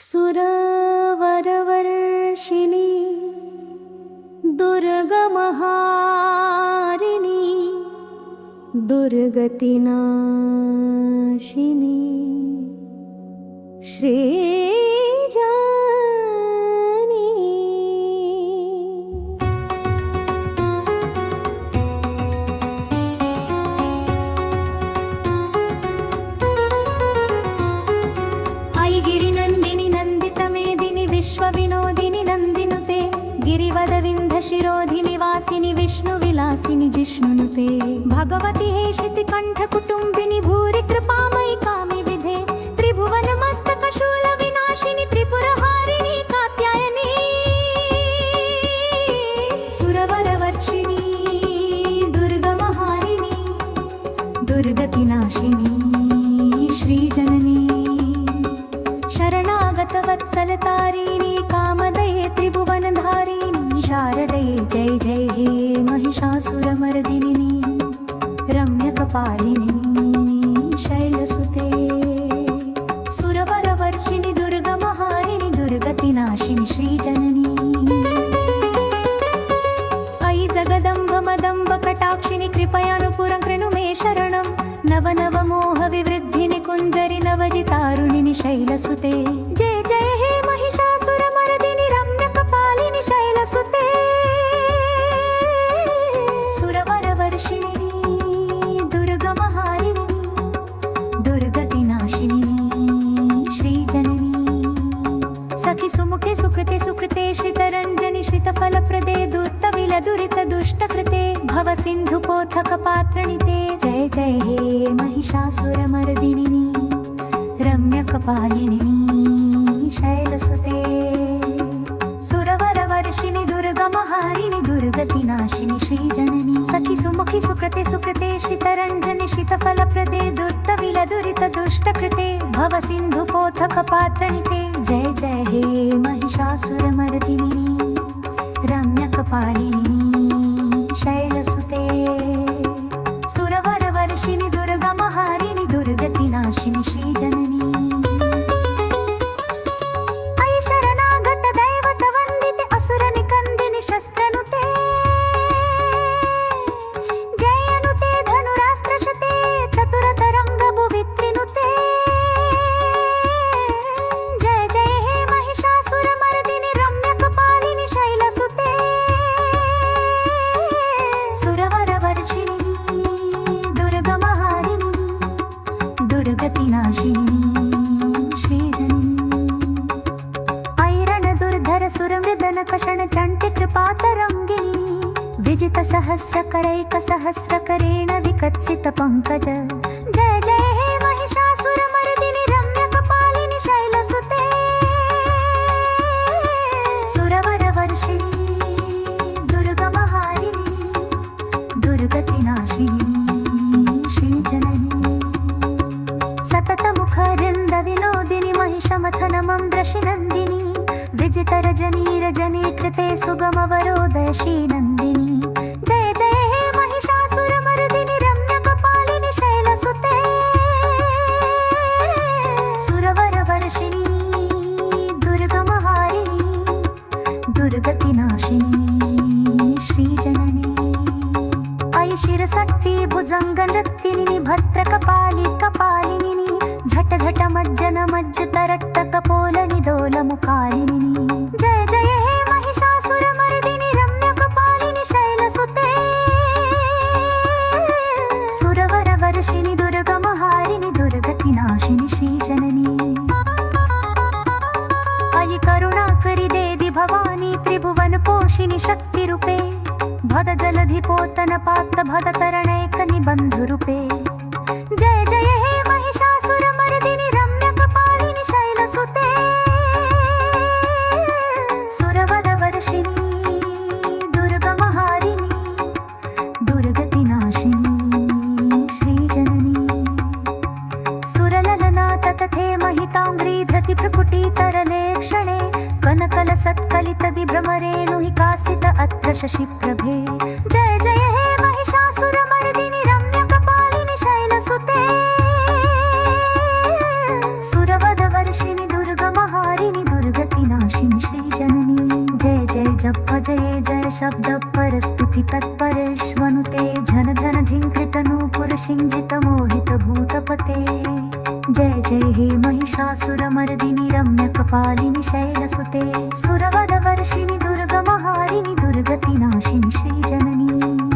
सुरवरवर्षिणी दुर्गमहारिणी दुर्गतिनाशिनी श्रीजानी। आई गिरिनन्दिनि नन्दितमेदिनि विश्वविनोदिनि नन्दिनुते गिरिवदविन्ध्यशिरोधिनि वासिनि विष्णुविलासिनि जिष्णुनुते भगवति हेशिति कण्ठकुटुम्बिनि भूरि कृपामयि कामिविधे त्रिभुवनमस्तकशूलविनाशिनि त्रिपुरहारिणि कात्यायनी सुरवरवर्षिणी दुर्गमहारिणी दुर्गतिनाशिनी श्रीजननी शरणागतवत्सलतारिणी कामदये त्रिभुवनधारिणी शारदये जय जय हे महिषासुरमर्दिनी रम्यकपालिनी शैलसुते सुरवरवर्षिणि दुर्गमहारिणि दुर्गतिनाशिनि श्रीजननी। अयि जगदम्ब मदम्ब कटाक्षिणि कृपयानुपुरं कृणु मे शरणं नव नव मोह विवृद्धिनि कुञ्जरि नवजितारुणिनि शैलसुते जय जय हे महिषासुरमर्दिनि रम्यकपालिनि शैलसुते सुरवरवर्षिणि दुर्गमहारिणि दुर्गतिनाशिनि श्रीजननी। सखि सुमुखे सुकृते सुकृते श्रितरञ्जनि श्रितफलप्रदे दूर्तविलदुरितदुष्टकृते भवसिन्धुपोथकपात्रणिते जय जय हे महिषासुरमर्दिनि रम्यकपालिनि शैलसुते सुरवरवर्षिणि दुर्गमहारिणि दुर्गतिनाशिनि श्रीजननी। सखि सुमुखि सुकृते सुकृते श्रितरञ्जनि श्रितफलप्रदे दूर्तविलदुरितदुष्टकृते भवसिन्धुपोथकपात्रणिते जय जय हे महिषासुरमर्दिनि रम्यकपालिनि शैलसुते सुरवरवर्षिणि दुर्गमहारिणि दुर्गतिनाशिनि श्रीजननी। अयि शरणागत दैवत वन्दिते असुरनिकन्दिनि शस्त्रनुते जयनुते धनुरास्त्रशते चतुरतरङ्गभुवित्रिनुते जय जय हे महिषासुरमर्दिनि रम्यकपालिनि शैलसुते सुरवरवर्षिणि दुर्गमहारिणि दुर्गतिनाशिनि श्रीजननी। ऐरणदुर्धर सुरमृदनकषण चण्टि कृपातरङ्गिनी विजितसहस्रकरैकसहस्रकरेण विकत्सितपङ्कज जय जय हे महिषासुरमर्दिनि रम्यकपालिनि शैलसुते सुरवरवर्षिणि दुर्गमहारिणि दुर्गतिनाशिनि श्रीजननी। सततमुखरिन्दविनोदिनि महिषमथनमन्द्रशिनन्दिनी विजितरजनीरजनीकृते सुगमवरोदयशीनन्दिनी जय जय हे महिषासुरमर्दिनि रम्यकपालिनि शैलसुते सुरवरवर्षिणि दुर्गमहारिणि दुर्गतिनाशिनि श्रीजननी। अयि शिरशक्ति भुजङ्गनृत्तिनि भद्रकपालि कपालिनि झट झट मज्जन मज्जतरट्टकपोलनि दोलमुखालिनि जय जय हे महिषासुरमर्दिनि रम्यकपालिनि शैलसुते सुरवरवर्षिणि दुर्गमहारिणि दुर्गतिनाशिनि श्रीजननी। अयि करुणाकरि देवि भवानी त्रिभुवनपोषिणि शक्तिरूपे भद जलधिपोतन पात्र भदतरणैकनि बन्धुरूपे जय जय हे महिषासुरमर्दिनि रम्यकपालिनि शैलसुते सुरवरवर्षिणि दुर्गमहारिणि दुर्गतिनाशिनि श्रीजननी। सुरललना ततथे महिताङ्घ्रि धृतिभ्रुकुटितरलेक्षणे कनकलसत्कलितदिभ्रमरेणु हि कासित अत्र शशिप्रभे जय जय हे महिषासुरमर्दिनि रम्यकपालिनि शैलसुते सुरवरवर्षिणि दुर्गमहारिणि जप जये जय शब्द परस्तुति तत्परेष्वनुते झन झन झिंकृत नूपुर सिंजित मोहित भूतपते जय जय हे महिषासुरमर्दिनि रम्यकपालिनि शैलसुते सुरवरवर्षिणि दुर्गमहारिणि दुर्गतिनाशिनि श्रीजननी।